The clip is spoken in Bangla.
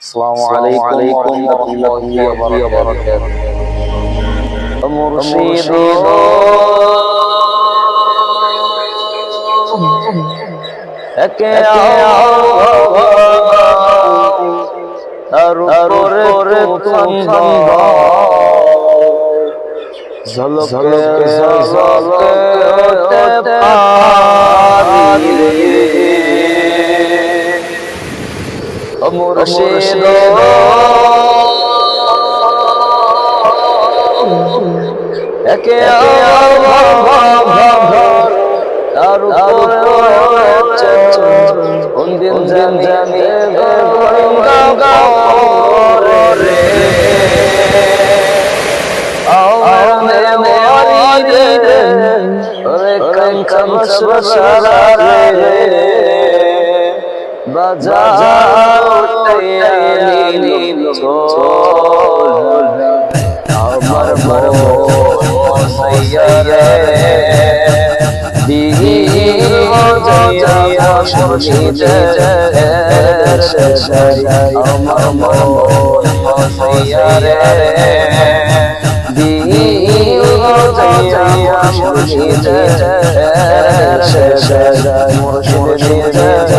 আসসালামু আলাইকুম ওয়া রাহমাতুল্লাহি ওয়া বারাকাতুহু। মুর্শিদ একে তার উপরে তুফান ঝলকে ঝলকে ওঠে পারি মুর্শিদ একে তার উপরে কোন দিন জানি রে আওয়ামে মরি রে ওরে কাম সরা রে বাজার উঠাইয়া নীল চোল আমার মন সাইয়া রে দিল যাইয়া মুর্শিদের শেষাই আমার মন সাইয়া রে দিল যাইয়া মুর্শিদের শেষাই মুর্শিদের